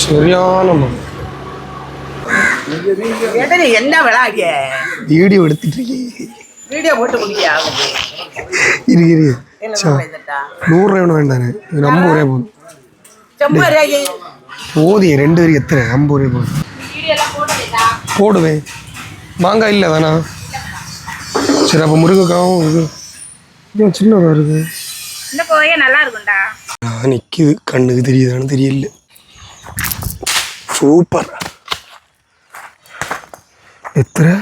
சரியான என்ன விளாடிய வீடியோ எடுத்துட்டு இருக்கீங்க. வீடியோ போட்டு முடியா இரு 100 ரூபாய் வேண்டானே, 50 ரூபாய் போதும். போதிய 2 பேருக்கு எத்தனை? 50 ரூபாய் போதும். போடுவேன். மாங்காய் இல்லை தானா? சரி, அப்போ முருங்கைக்காவும் இது சின்னதாக இருக்கு. நல்லா இருக்கும்டா. நிற்கிது, கண்ணுக்கு தெரியுதான்னு தெரியல. சூப்பர். எத்தனை?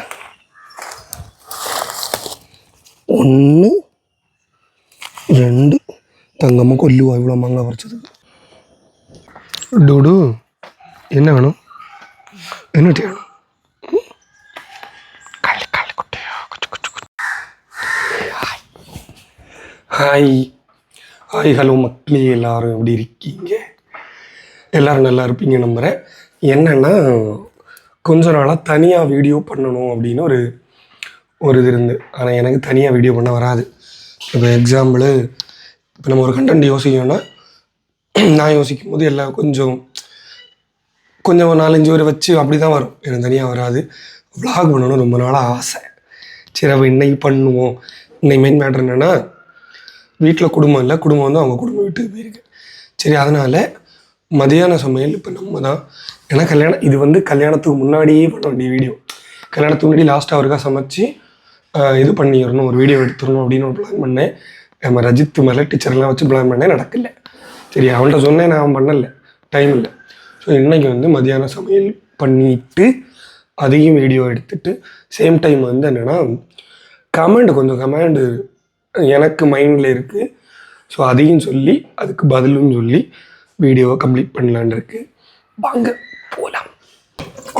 1 2. தங்கம்மா கொல்லுவா இவ்வளோ மாங்காய் பறிச்சது. டூடு என்ன வேணும்? என்ன வேணும்? ஹாய் ஹாய் ஹலோ மக்களே, எல்லோரும் எப்படி இருக்கீங்க? எல்லோரும் நல்லா இருப்பீங்க நம்புகிறேன். என்னென்னா, கொஞ்ச நாளாக தனியாக வீடியோ பண்ணணும் அப்படின்னு ஒரு இது இருந்து, ஆனால் எனக்கு தனியாக வீடியோ பண்ண வராது. இப்போ எக்ஸாம்பிள், இப்போ நம்ம ஒரு கண்டென்ட் யோசிக்கணும்னா, நான் யோசிக்கும் போது எல்லாம் கொஞ்சம் 4-5 பேர் வச்சு அப்படி தான் வரும். எனக்கு தனியாக வராது. விளாக் பண்ணணும் ரொம்ப நாளாக ஆசை. சரி, அப்போ இன்னைக்கு பண்ணுவோம். இன்னைக்கு மெயின் மேட்ரு என்னென்னா, வீட்டில் குடும்பம் இல்லை, குடும்பம் வந்து அவங்க குடும்பம் வீட்டுக்கு போயிருக்கு. சரி, அதனால் மதியான சமையல் இப்போ நம்ம தான். ஏன்னா இது வந்து கல்யாணத்துக்கு முன்னாடியே பண்ண வேண்டிய வீடியோ. கல்யாணத்துக்கு முன்னாடி லாஸ்ட்டாக அவருக்காக சமைச்சு இது பண்ணிடணும், ஒரு வீடியோ எடுத்துடணும் அப்படின்னு ஒரு பிளான் பண்ணேன். நம்ம ரஜித் மேலே டீச்சர்லாம் வச்சு பிளான் பண்ணேன், நடக்கலை. சரி, அவன்கிட்ட சொன்னேன், நான் பண்ணலை, டைம் இல்லை. ஸோ இன்றைக்கி வந்து மதியான சமையல் பண்ணிவிட்டு அதையும் வீடியோ எடுத்துகிட்டு சேம் டைம் வந்து என்னென்னா கமெண்டு எனக்கு மைண்டில் இருக்குது. ஸோ அதையும் சொல்லி அதுக்கு பதிலும் சொல்லி வீடியோவை கம்ப்ளீட் பண்ணலான் இருக்கு. வாங்க போகலாம்.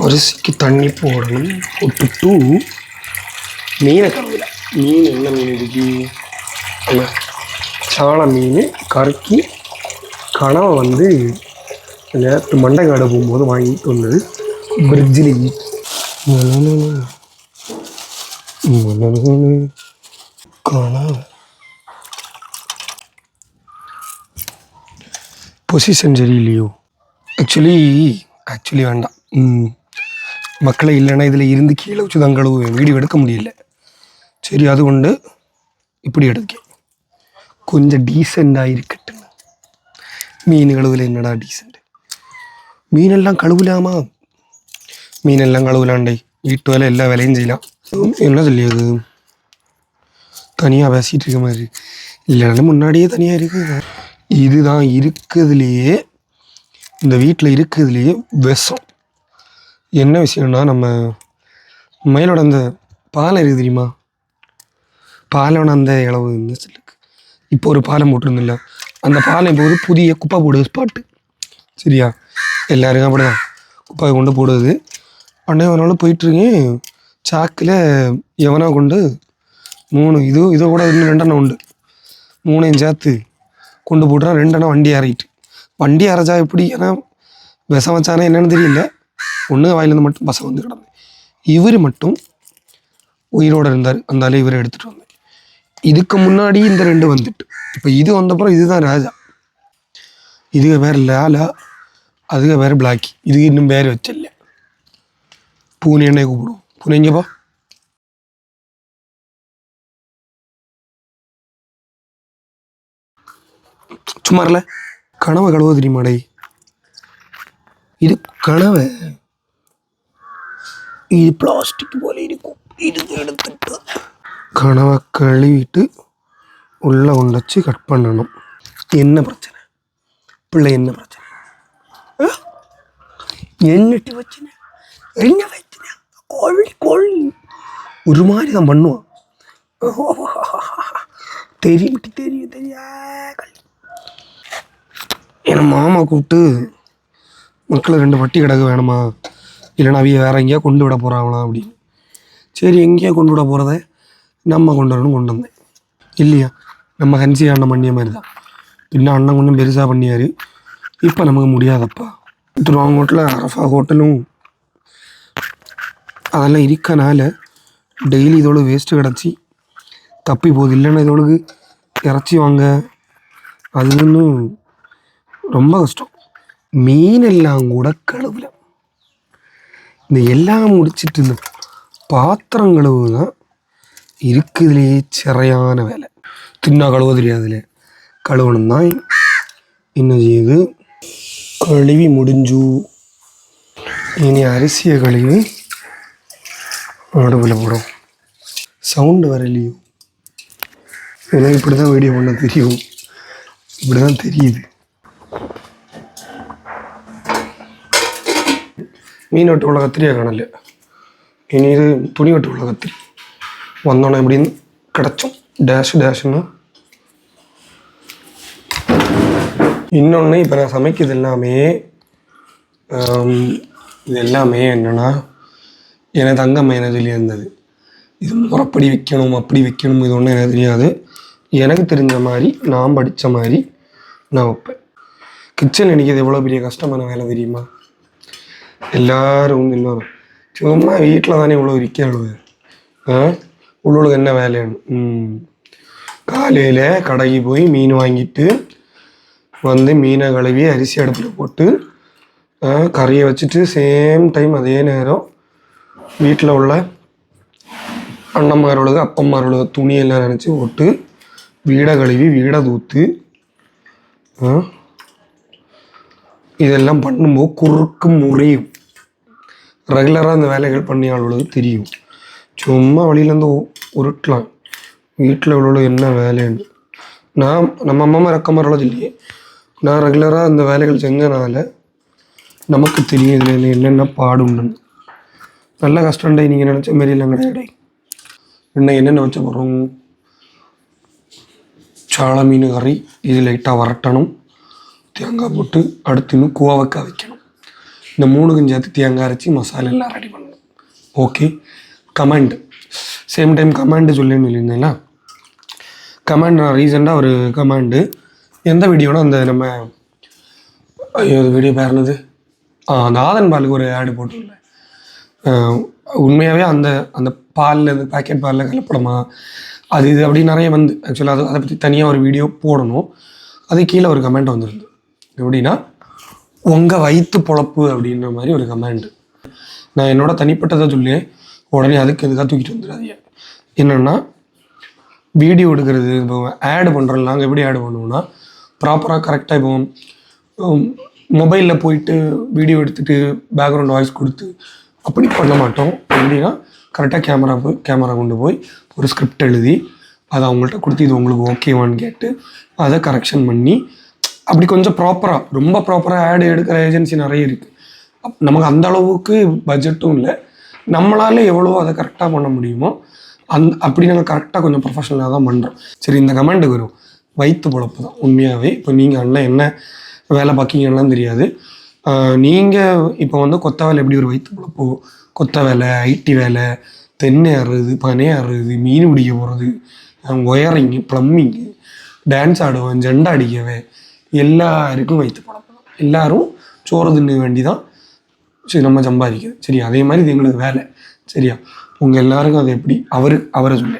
அரிசிக்கு தண்ணி போடணும். போட்டுட்டு மீனை கழுவல. மீன் என்ன மீன் இருக்கு? சாண மீன் கறக்கி கனவை வந்து நேற்று மண்டைக்காடு போகும்போது வாங்கிட்டு வந்தது. பிரிட்ஜில் கனவை பொசிஷன் சரியில்லையோ? ஆக்சுவலி வேண்டாம் மக்களை. இல்லைன்னா இதில் இருந்து கீழே வச்சு தான் கழுவுவேன், வீடியோ எடுக்க முடியல. சரி, அது கொண்டு இப்படி எடுக்கேன், கொஞ்சம் டீசெண்டாக இருக்கட்டும். மீன் கழுவில் என்னடா டீசெண்ட்? மீனெல்லாம் கழுவலாமா? மீனெல்லாம் கழுவலாண்டே, வீட்டு வேலை எல்லா வேலையும் செய்யலாம். என்ன சொல்லியது? தனியாக பேசிகிட்டு இருக்க மாதிரி இல்லைனாலும் முன்னாடியே தனியாக இருக்குது. இதுதான் இருக்கிறதுலையே, இந்த வீட்டில் இருக்கிறதுலையே விஷம். என்ன விஷயம்னா, நம்ம மயிலோட அந்த பாலம் இருக்குது தெரியுமா? பாலோட அந்த இளவு இந்த சொல்லுக்கு இப்போ ஒரு பாலம் போட்டிருந்தில்ல, அந்த பாலம் இப்போ ஒரு புதிய குப்பை போடுது ஸ்பாட்டு. சரியா? எல்லாருக்கும் அப்படி தான் குப்பை கொண்டு போடுவது. அன்னைய ஒரு நாள் போயிட்டுருக்கேன், சாக்கில் எவனா கொண்டு 3 இதோ கூட இன்னும் 2 அண்ணன் உண்டு, 3 சேர்த்து கொண்டு போட்டுறான். 2 அண்ணன் வண்டி அரையிட்டு. வண்டி அரைச்சா எப்படி? ஏன்னா விஷம் வச்சானே என்னென்னு தெரியல. ஒன்று வாயிலேருந்து மட்டும் பசம் வந்து கிடந்தேன். இவர் மட்டும் உயிரோடு இருந்தார். அந்த இவரை எடுத்துகிட்டு வந்தேன். இதுக்கு முன்னாடி இந்த 2 வந்துட்டு, இப்போ இது வந்தப்புறம் இதுதான் ராஜா. இதுக்கு பேர் லாலா, அதுக்கு பேர் பிளாக்கி. இதுக்கு இன்னும் பேர் வச்சில்ல. பூனை என்ன கூப்பிடும்? பூனை எங்கேப்பா? சும்மாரில்ல. கனவை கழுவ தெரியுமாடே? இது கனவை, இது பிளாஸ்டிக் போல இருக்கும். இது எடுத்துட்டு கனவை கழுவிட்டு உள்ளே கொண்டு வச்சு கட் பண்ணணும். என்ன பிரச்சனை பிள்ளை? என்ன பிரச்சனை? என்னட்டு வச்சுன? என்ன வச்சுன? கொள்ளி ஒரு மாதிரி தான் பண்ணுவான். தெரியும். ஏன்னா மாமா கூப்பிட்டு, மக்களை 2 வட்டி கிடக்கு வேணுமா, இல்லைன்னா அவைய வேற எங்கேயா கொண்டு விட போகிறாங்களா அப்படின்னு. சரி, எங்கேயா கொண்டு விட போகிறத நம்ம கொண்டு வரணும், கொண்டு வந்தேன். இல்லையா? நம்ம ஹன்சி அண்ணன் பண்ணிய மாதிரி தான். இன்னும் அண்ணன் கொஞ்சம் பெருசாக பண்ணியார். இப்போ நமக்கு முடியாதப்பா. திருவாங்கோட்டில் அரஃபா ஹோட்டலும் அதெல்லாம் இருக்கனால டெய்லி இதோட வேஸ்ட்டு கிடச்சி தப்பி போகுது. இல்லைன்னா இதோடு இறச்சி வாங்க அது இன்னும் ரொம்ப கஷ்டம். மீனெல்லாம் கூட கழுவல. இந்த எல்லாம் முடிச்சிட்டு இந்த பாத்திரம் கழுவு தான் இருக்குதுலேயே சிறையான வேலை. தின்னா கழுவ தெரியாதுல, கழுவணும் தான். என்ன செய்யுது, கழுவி முடிஞ்சு. இனி அரிசியை கழுவி அடுப்பில் போடும். சவுண்டு வரலையோ? எனக்கு இப்படி தான் வீடியோ பண்ண தெரியும், இப்படி தான் தெரியுது. மீன் வெட்டு உள்ள கத்திரியாக காணல. இனி இது துணி வெட்டு உள்ள கத்திரி வந்தோன்னே எப்படின்னு கிடச்சோம். டேஷ்னு இன்னொன்று, இப்போ நான் சமைக்கிறது எல்லாமே இது எல்லாமே என்னென்னா, எனக்கு தங்கம்மா என்ன சொல்லி இருந்தது, இது முறைப்படி வைக்கணும் அப்படி வைக்கணும், இது ஒன்றும் எனக்கு தெரியாது. எனக்கு தெரிஞ்ச மாதிரி நான் படித்த மாதிரி நான் வைப்பேன். கிச்சன் நினைக்கிறது எவ்வளோ பெரிய கஷ்டமான வேலை தெரியுமா? எல்லோரும் இன்னொரு சும்மா வீட்டில் தானே இவ்வளோ இருக்காளு, உள்ளுக்கு என்ன வேலைன்னு. காலையில் கடைக்கு போய் மீன் வாங்கிட்டு வந்து மீனை கழுவி அரிசி அடுப்பில் போட்டு கறியை வச்சுட்டு சேம் டைம் அதே நேரம் வீட்டில் உள்ள அண்ணம்மாரோட அப்பம்மாரோட துணியெல்லாம் நினச்சி போட்டு வீடை கழுவி வீடை தூத்து இதெல்லாம் பண்ணும்போது குறுக்கு முறையும் ரெகுலராக அந்த வேலைகள் பண்ணி ஆளுகளுக்கு தெரியும். சும்மா வழியிலேருந்து உருட்டலாம் வீட்டில் இவ்வளோ என்ன வேலைன்னு. நம்ம அம்மா ரக்கமாரோட இல்லையே, நான் ரெகுலராக அந்த வேலைகள் செஞ்சனால நமக்கு தெரியும் இதில் என்னென்ன பாடுன்னு. நல்ல கஷ்டம்டே, நீங்கள் நினச்ச மாரிலாம் கிடையாது. இன்னும் என்னென்ன வச்ச போகிறோம், சாள மீன் கறி, இது லைட்டாக வரட்டணும், தேங்காய் போட்டு அடுத்து இன்னும் கோவக்காய் வைக்கணும். இந்த மூணுக்கும் சேர்த்து தேங்காய் அரைச்சி மசாலா எல்லாம் ரெடி பண்ணணும். Okay, comment same time comment சொல்லியிருந்தீங்களா? கமெண்ட் நான் ரீசெண்டாக ஒரு கமெண்டு, எந்த வீடியோனா அந்த நம்ம வீடியோ பேர்னது அந்த ஆதன் பாலுக்கு ஒரு ஆடு போட்டிருந்தேன். உண்மையாகவே அந்த அந்த பாலில் அந்த பேக்கெட் பாலில் கலப்படமா அது இது அப்படி நிறைய வந்து ஆக்சுவலாக அதை பற்றி தனியாக ஒரு வீடியோ போடணும். அது கீழே ஒரு கமெண்ட் வந்துருந்து, எப்படின்னா உங்கள் வயிற்று பொழப்பு அப்படின்ற மாதிரி ஒரு கமெண்ட். நான் என்னோட தனிப்பட்டதை சொல்லி உடனே அதுக்கு எதுக்காக தூக்கிட்டு வந்துடாதீங்க. என்னென்னா வீடியோ எடுக்கிறது, இப்போ ஆடு பண்ணுறோம், நாங்கள் எப்படி ஆடு பண்ணுவோம்னா ப்ராப்பராக கரெக்டாக இப்போ மொபைலில் போயிட்டு வீடியோ எடுத்துகிட்டு பேக்ரவுண்ட் வாய்ஸ் கொடுத்து அப்படி பண்ண மாட்டோம். எப்படின்னா கரெக்டாக கேமரா கொண்டு போய் ஒரு ஸ்கிரிப்ட் எழுதி அதை அவங்கள்ட்ட கொடுத்து இது உங்களுக்கு ஓகேவான்னு கேட்டு அதை கரெக்ஷன் பண்ணி அப்படி கொஞ்சம் ப்ராப்பராக, ரொம்ப ப்ராப்பராக ஆடு எடுக்கிற ஏஜென்சி நிறைய இருக்குது. நமக்கு அந்த அளவுக்கு பட்ஜெட்டும் இல்லை, நம்மளால் எவ்வளோ அதை கரெக்டாக பண்ண முடியுமோ அப்படி நாங்கள் கரெக்டாக கொஞ்சம் ப்ரொஃபஷனலாக தான் பண்ணுறோம். சரி, இந்த கமெண்ட்டுக்கு வரும், வயிற்று பொழப்பு தான் உண்மையாகவே. இப்போ நீங்கள் அண்ணன் என்ன வேலை பார்க்கிங்கலாம் தெரியாது. நீங்கள் இப்போ வந்து கொத்த வேலை எப்படி ஒரு வயிற்று பொழப்போ, கொத்த வேலை, ஐடி வேலை, தென்னை அறுறது, பனை அறுறது, மீன் பிடிக்க போகிறது, ஒயரிங்கு, ப்ளம்பிங்கு, டான்ஸ் ஆடுவேன், ஜெண்டா அடிக்கவே, எல்லாருக்கும் வயிற்று பொழப்பு தான். எல்லோரும் சோறு தின்னு வேண்டி தான் சரி நம்ம சம்பாதிக்கிறது. சரி, அதே மாதிரி இது எங்களுக்கு வேலை. சரியா, உங்கள் எல்லாருக்கும் அது எப்படி அவரை சொல்ல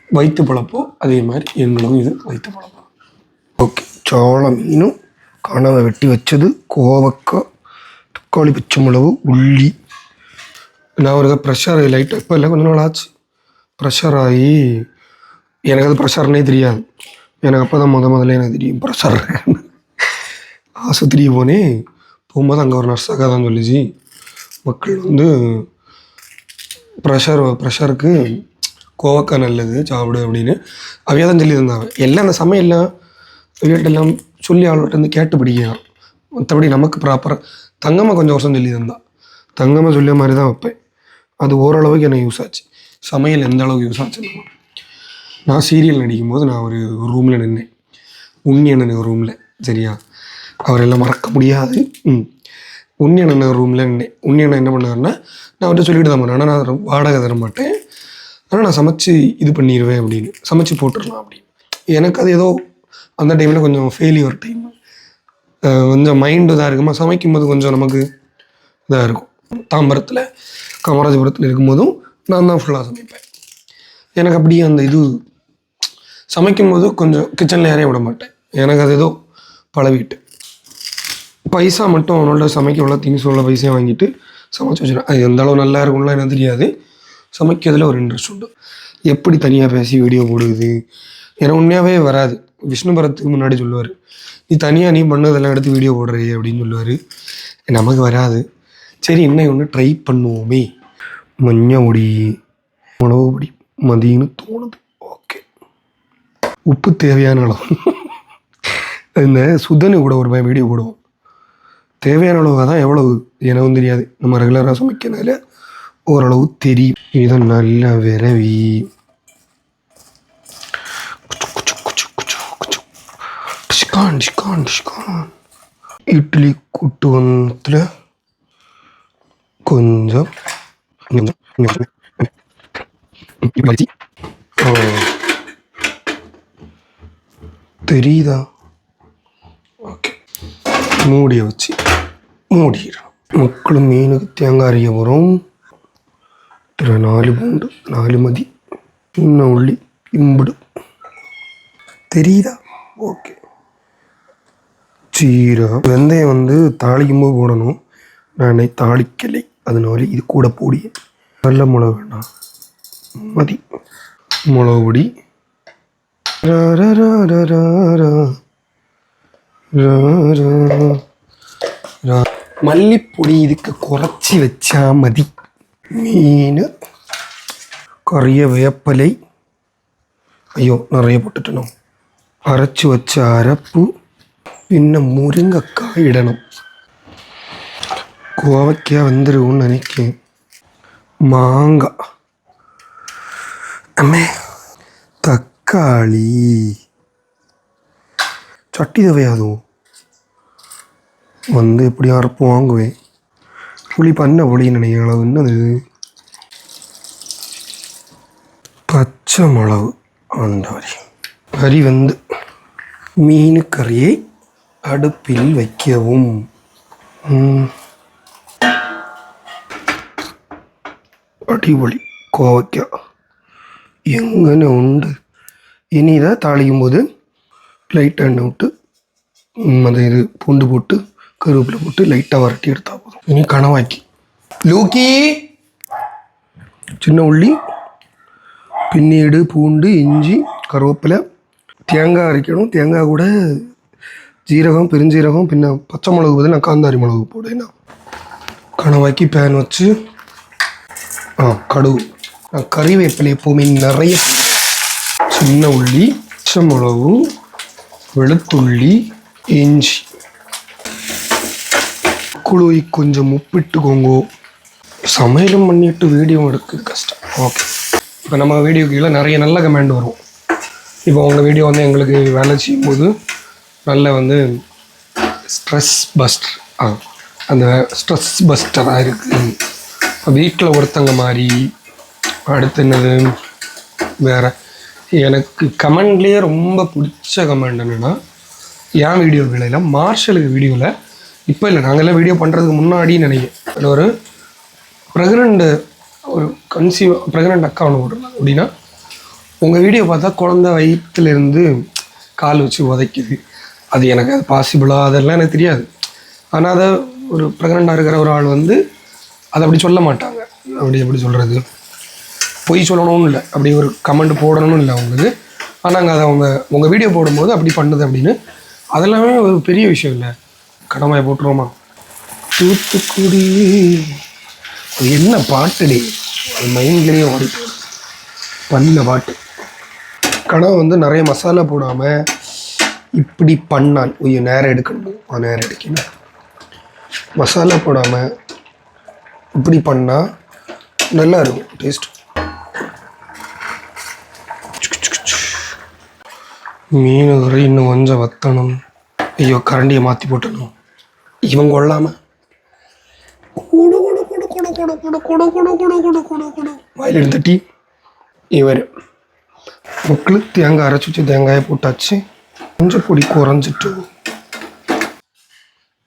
வயிற்று பொழப்போ அதே மாதிரி எங்களுக்கும் இது வயிற்று பொழப்போ. ஓகே, சோள மீனும் கனவை வெட்டி வச்சது, கோவக்காய், தக்காளி, பச்சை மிளகு, உள்ளி. நான் ஒரு ப்ரெஷர் லைட்டாக இப்போ இல்லை கொஞ்ச நாள் ஆச்சு ப்ரெஷர் ஆகி, எனக்கு அது ப்ரெஷர்னே தெரியாது. எனக்கு அப்போ தான் முதல்ல எனக்கு தெரியும் ப்ரெஷர் இருக்குன்னு. ஆஸ்பத்திரிக்கு போகும்போது அங்கே ஒரு நர்ஸாக தான் சொல்லிச்சு, மக்கள் வந்து ப்ரெஷருக்கு கோவக்காய் நல்லது சாப்பிடு அப்படின்னு அவையாக தான் சொல்லி தந்தாங்க. எல்லாம் அந்த சமையல்லாம் வீட்டெல்லாம் சொல்லி அவள்கிட்ட வந்து கேட்டு பிடிக்கலாம். மற்றபடி நமக்கு ப்ராப்பராக தங்கம்மா கொஞ்சம் வருஷம் சொல்லி தந்தா, தங்கம்மா சொல்லிய மாதிரி தான் வைப்பேன். அது ஓரளவுக்கு எனக்கு யூஸ் ஆச்சு. சமையல் எந்த அளவுக்கு யூஸ் ஆச்சுன்னா, நான் சீரியல் நடிக்கும்போது நான் ஒரு ரூமில் நின்னேன், உண்ணியண்ணன் ரூமில். சரியா, அவரெல்லாம் மறக்க முடியாது. உண்ணியண்ணன் ரூமில் நின்னேன். உண்ணியண்ணன் என்ன பண்ணாருன்னா, நான் அவர்கிட்ட சொல்லிட்டு தான் பண்ணேன், ஆனால் நான் வாடகை தர மாட்டேன், ஆனால் நான் சமைச்சு இது பண்ணிடுவேன் அப்படின்னு, சமைச்சு போட்டுடலாம் அப்படின்னு. எனக்கு அது ஏதோ அந்த டைமில் கொஞ்சம் ஃபெயிலியர் டைம், கொஞ்சம் மைண்டு இதாக இருக்குமா, சமைக்கும்போது கொஞ்சம் நமக்கு இதாக இருக்கும். தாம்பரத்தில் காமராஜபுரத்தில் இருக்கும்போதும் நான் தான் ஃபுல்லாக சமைப்பேன். எனக்கு அப்படியே அந்த இது சமைக்கும்போது கொஞ்சம் கிச்சனில் யாரையும் விட மாட்டேன், எனக்கு அது ஏதோ பழகிட்டு. பைசா மட்டும் அவனோட சமைக்க உள்ள திங்ஸ் உள்ள பைசையும் வாங்கிட்டு சமைச்சு வச்சுருவேன். அது எந்த அளவு நல்லா இருக்கும்லாம் எனக்கு தெரியாது, சமைக்கிறதுல ஒரு இன்ட்ரெஸ்ட் உண்டு. எப்படி தனியாக பேசி வீடியோ போடுவது எனக்கு உண்மையாகவே வராது. விஷ்ணு பரத்துக்கு முன்னாடி சொல்லுவார், நீ தனியாக நீ பண்ணதெல்லாம் எடுத்து வீடியோ போடுறே அப்படின்னு சொல்லுவார். நமக்கு வராது. சரி இன்னும் ஒன்று ட்ரை பண்ணுவோமே. மஞ்சள் பொடி, மிளகு பொடி மதியம்னு தோணுது. ஓகே, உப்பு தேவையான அளவு. இந்த சுதனு கூட ஒரு வீடியோ போடுவோம், தேவையான அளவு தான். எவ்வளவு எனக்கும் தெரியாது, நம்ம ரெகுலராக சமைக்கிறதுனால ஓரளவு தெரியும். இதை நல்லா விரவி இட்லி கூட்டு வந்தத்தில் கொஞ்சம் தெரியுதா? ஓகே, மூடியை வச்சு மூடிடுறோம். மக்களும் மீனுக்கு தேங்காய் அரைக்க போகிறோம். 4 பூண்டு, 4 மதி, இன்னும் உள்ளி, இம்புடு. தெரியுதா? ஓகே. சீரகம், வெந்தயம் வந்து தாளிக்கும் போது போடணும். நான் தாளிக்கலை, அதனால இது கூட போடி. நல்ல மிளகு வேண்டாம், மதி. மிளகு பொடி, மல்லிப்பொடி இதுக்கு குறைச்சி வச்சா மதி. மீன், கறிய வேப்பலை, ஐயோ நிறைய போட்டுட்டணும். அரைச்சி வச்ச அரைப்பு, இன்னும் முருங்கைக்காய் இடணும். கோவைக்காய் வந்துருக்கும்னு நினைக்கிறேன். மாங்காய், அம்மே, தக்காளி, சட்டி தவையாதும் வந்து எப்படி அரைப்பு வாங்குவேன். புளி பண்ண புளின்னு நினைக்கிற அளவு என்னது. பச்சை மிளகு ஆண்டாரி. கறி வந்து மீன் கறியை அடுப்பில் வைக்கவும். அடிபொலி கோவைக்காய் எங்கன்னு உண்டு. இனிதான் தாளிக்கும் போது லைட்டாக எண்ணெய் விட்டு அந்த இது பூண்டு போட்டு கருவேப்பிலை போட்டு லைட்டாக வரட்டி எடுத்தால் போதும். இனி கணவாக்கி லூக்கி, சின்ன உள்ளி, பின்னீடு பூண்டு, இஞ்சி, கருவேப்பிலை, தேங்காய் அரைக்கணும். தேங்காய் கூட ஜீரகம், பெருஞ்சீரகம், பின்ன பச்சை மிளகு பதில் நான் காந்தாரி மிளகு போடுவேன். கணவாக்கி பேன் வச்சு கடுகு, கறிவேப்பிலை எப்போவுமே நிறைய, சின்ன உள்ளி, பச்சை மிளகு, வெளுத்துள்ளி, இஞ்சி, குழுவை கொஞ்சம் உப்பிட்டுக்கோங்க. சமையலும் பண்ணிட்டு வீடியோ எடுக்குது கஷ்டம். ஓகே, இப்போ நம்ம வீடியோ கீழே நிறைய நல்ல கமெண்ட் வரும். இப்போ உங்கள் வீடியோ வந்து எங்களுக்கு வேலை செய்யும்போது நல்ல வந்து ஸ்ட்ரெஸ் பஸ்டர், அந்த ஸ்ட்ரெஸ் பஸ்டராக இருக்குது. வீட்டில் ஒருத்தங்க மாதிரி. அடுத்து என்னது வேறு, எனக்கு கமெண்ட்லேயே ரொம்ப பிடிச்ச கமெண்ட் என்னென்னா, என் வீடியோ வேலையில் மார்ஷலுக்கு வீடியோவில் இப்போ இல்லை, நாங்கள்லாம் வீடியோ பண்ணுறதுக்கு முன்னாடி நினைக்கிறேன், அதில் ஒரு ப்ரெக்னெண்ட்டு, ஒரு ப்ரெக்னெண்ட் அக்கா ஒன்று போட்டுருந்தாங்க. அப்படின்னா உங்கள் வீடியோ பார்த்தா குழந்த வயிற்றுலேருந்து கால் வச்சு உதைக்குது. அது எனக்கு அது பாசிபிளாக அதெல்லாம் எனக்கு தெரியாது. ஆனால் அதை ஒரு ப்ரெக்னெண்ட்டாக இருக்கிற ஒரு ஆள் வந்து அதை அப்படி சொல்ல மாட்டாங்க. அப்படி எப்படி சொல்கிறது, பொய் சொல்லணும்னு இல்லை, அப்படி ஒரு கமெண்ட் போடணும்னு இல்லை அவங்களுக்கு. ஆனால் அதை உங்கள் வீடியோ போடும்போது அப்படி பண்ணுது அப்படின்னு, அதெல்லாமே ஒரு பெரிய விஷயம் இல்லை. கடமையை போட்டுருவோமா. தூத்துக்குடி, அது என்ன பாட்டுடி, அது மைண்ட்லேயே ஓடிட்டு பண்ண பாட்டு. கனவு வந்து நிறைய மசாலா போடாமல் இப்படி பண்ணால் கொஞ்சம் நேரம் எடுக்கணும். நேரம் எடுக்கணும். மசாலா போடாமல் இப்படி பண்ணால் நல்லா இருக்கும் டேஸ்ட். மீன் கறி இன்னும் கொஞ்சம் வத்தணும். ஐயோ, கரண்டியை மாற்றி போட்டணும். இவன் கொள்ளாமல் வாயில் எடுத்துட்டி. இவர் மக்களுக்கு தேங்காய் அரைச்சி வச்சு தேங்காயை போட்டாச்சு. கொஞ்சம் பொடி குறைஞ்சிட்டு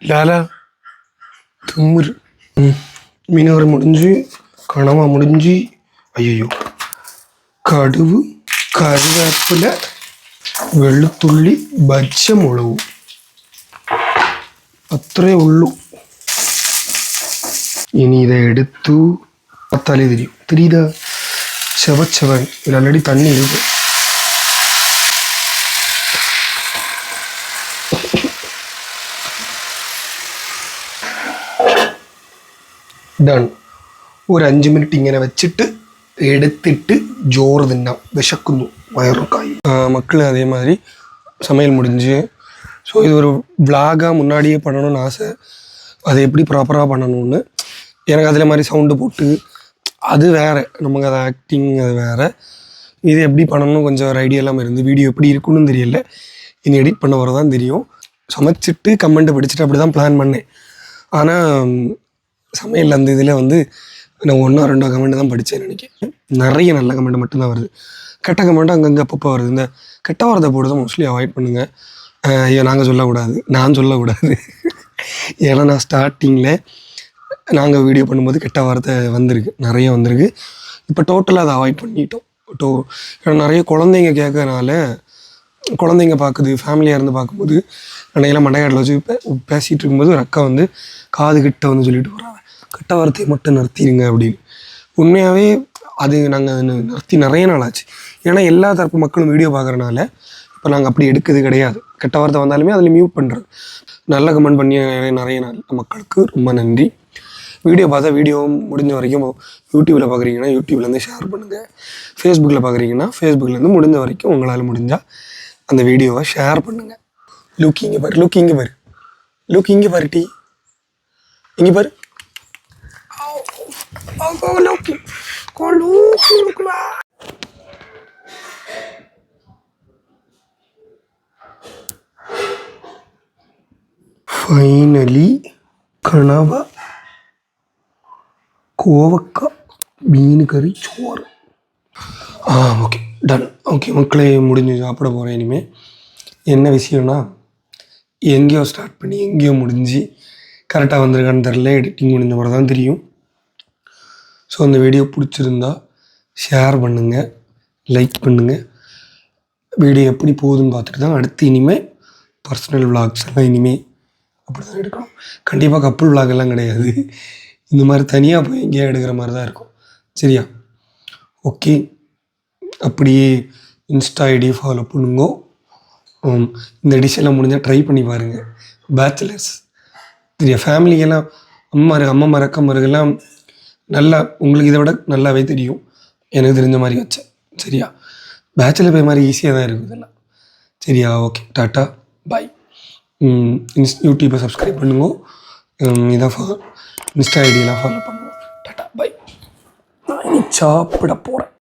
லாலா தும்முரு. மீன் கறி முடிஞ்சு, கனவா முடிஞ்சு. ஐயோ, கடுகு, கருவேப்பிலை, வெளுத்துள்ளி, பச்சை மிளகு. അത്രേ ഉള്ളൂ. ഇനി ഇത് എടുത്തു പത്താലേ തിരിയും. തിരിയുക ചവച്ചവൻ. ഇതിൽ ആൾറെഡി തണ്ണി ഇരിക്കും. ഡൺ. ഒരു 5 മിനിറ്റ് ഇങ്ങനെ വെച്ചിട്ട് എടുത്തിട്ട് ചോറ് തിന്നാം. വിശക്കുന്നു, വയറുക്കായി. மக்கள் அதே மாதிரி சமையல் முடிஞ்சு. ஸோ இது ஒரு விளாகாக முன்னாடியே பண்ணணும்னு ஆசை. அதை எப்படி ப்ராப்பராக பண்ணணும்னு எனக்கு அதில் மாதிரி சவுண்டு போட்டு அது வேறு, நமக்கு அதை ஆக்டிங் அது வேறு. இது எப்படி பண்ணணும்னு கொஞ்சம் ஒரு ஐடியாலாம் இருந்து வீடியோ எப்படி இருக்குன்னு தெரியல. இனி எடிட் பண்ண வர தான் தெரியும். சமைச்சிட்டு கமெண்ட்டை படிச்சுட்டு அப்படி தான் பிளான் பண்ணேன். ஆனால் சமையல் அந்த இதில் வந்து நான் 1-2 கமெண்ட் தான் படித்தேன்னு நினைக்கிறேன். நிறைய நல்ல கமெண்ட் மட்டும்தான் வருது. கெட்ட கமெண்ட் அங்கங்கே அப்பப்போ வருது. இந்த கெட்ட வார்த்தை போட்டு தான் மோஸ்ட்லி அவாய்ட் பண்ணுங்கள். ஐயோ நாங்கள் சொல்லக்கூடாது, நான் சொல்லக்கூடாது. ஏன்னா நான் ஸ்டார்டிங்கில் நாங்கள் வீடியோ பண்ணும்போது கெட்ட வார்த்தை வந்திருக்கு, நிறைய வந்திருக்கு. இப்போ டோட்டலாக அதை அவாய்ட் பண்ணிட்டோம். ஏன்னா நிறைய குழந்தைங்க கேட்கறனால, குழந்தைங்க பார்க்குது, ஃபேமிலியாக இருந்து பார்க்கும்போது அன்றைக்கெல்லாம் மண்டைக்காட்டில் வச்சு பேசிகிட்டு இருக்கும்போது ஒரு அக்கா வந்து காது கிட்ட வந்து சொல்லிட்டு போகிறாங்க, கெட்ட வார்த்தையை மட்டும் நிறுத்திடுங்க அப்படின்னு. உண்மையாகவே அது நாங்கள் நிறுத்தி நிறைய நாள் ஆச்சு. ஏன்னா எல்லா தரப்பு மக்களும் வீடியோ பார்க்குறனால இப்போ நாங்கள் அப்படி எடுக்கிறது கிடையாது. கெட்ட வார்த்தை வந்தாலுமே அதில் மியூட் பண்ணுறது. நல்ல கமெண்ட் பண்ணி நிறைய மக்களுக்கு ரொம்ப நன்றி. வீடியோ பார்த்தா வீடியோ முடிஞ்ச வரைக்கும் யூடியூப்பில் பார்க்குறீங்கன்னா யூடியூப்லேருந்து ஷேர் பண்ணுங்கள். ஃபேஸ்புக்கில் பார்க்குறீங்கன்னா ஃபேஸ்புக்லேருந்து முடிஞ்ச வரைக்கும் உங்களால் முடிஞ்சால் அந்த வீடியோவை ஷேர் பண்ணுங்கள். லுக் இங்கே பாரு, லுக் இங்கே பாரு, லுக் இங்கே பாரு, டீ இங்கே பாரு. ஃபைனலி கனவா கோவக்காய் மீன் கறி சோறு. Okay done. ஓகே மக்களே, முடிஞ்சு சாப்பிட போகிறேன். இனிமேல் என்ன விஷயம்னா, எங்கேயோ ஸ்டார்ட் பண்ணி எங்கேயோ முடிஞ்சு கரெக்டாக வந்திருக்கான்னு தெரில. எடிட்டிங் முடிஞ்ச மாதிரி தான் தெரியும். ஸோ அந்த வீடியோ பிடிச்சிருந்தா ஷேர் பண்ணுங்கள், லைக் பண்ணுங்கள். வீடியோ எப்படி போகுதுன்னு பார்த்துட்டு தான் அடுத்து இனிமேல் பர்சனல் விளாக்ஸ் எல்லாம் இனிமேல் அப்படி தான் எடுக்கணும். கண்டிப்பாக கப்புள் விளாக் எல்லாம் கிடையாது. இந்த மாதிரி தனியாக போய் எங்கேயா எடுக்கிற மாதிரி தான் இருக்கும். சரியா? ஓகே. அப்படியே இன்ஸ்டா ஐடி ஃபாலோ பண்ணுங்க. இந்த டிஷ்ஷெல்லாம் முடிஞ்சால் ட்ரை பண்ணி பாருங்கள். பேச்சுலர்ஸ் சரியா, ஃபேமிலிக்கெல்லாம் அம்மா மறக்க மருகெல்லாம் நல்லா உங்களுக்கு இதை விட நல்லாவே தெரியும். எனக்கு தெரிஞ்ச மாதிரி வச்சேன். சரியா? பேச்சுலர் போய் மாதிரி ஈஸியாக தான் இருக்குது இதெல்லாம். சரியா? ஓகே, டாட்டா பாய். யூடியூப்பை சப்ஸ்கிரைப் பண்ணுங்க. இதான் இன்ஸ்டா ஐடியெல்லாம் ஃபாலோ பண்ணுவோம். டாட்டா பாய். நான் இனி சாப்பிட போகிறேன்.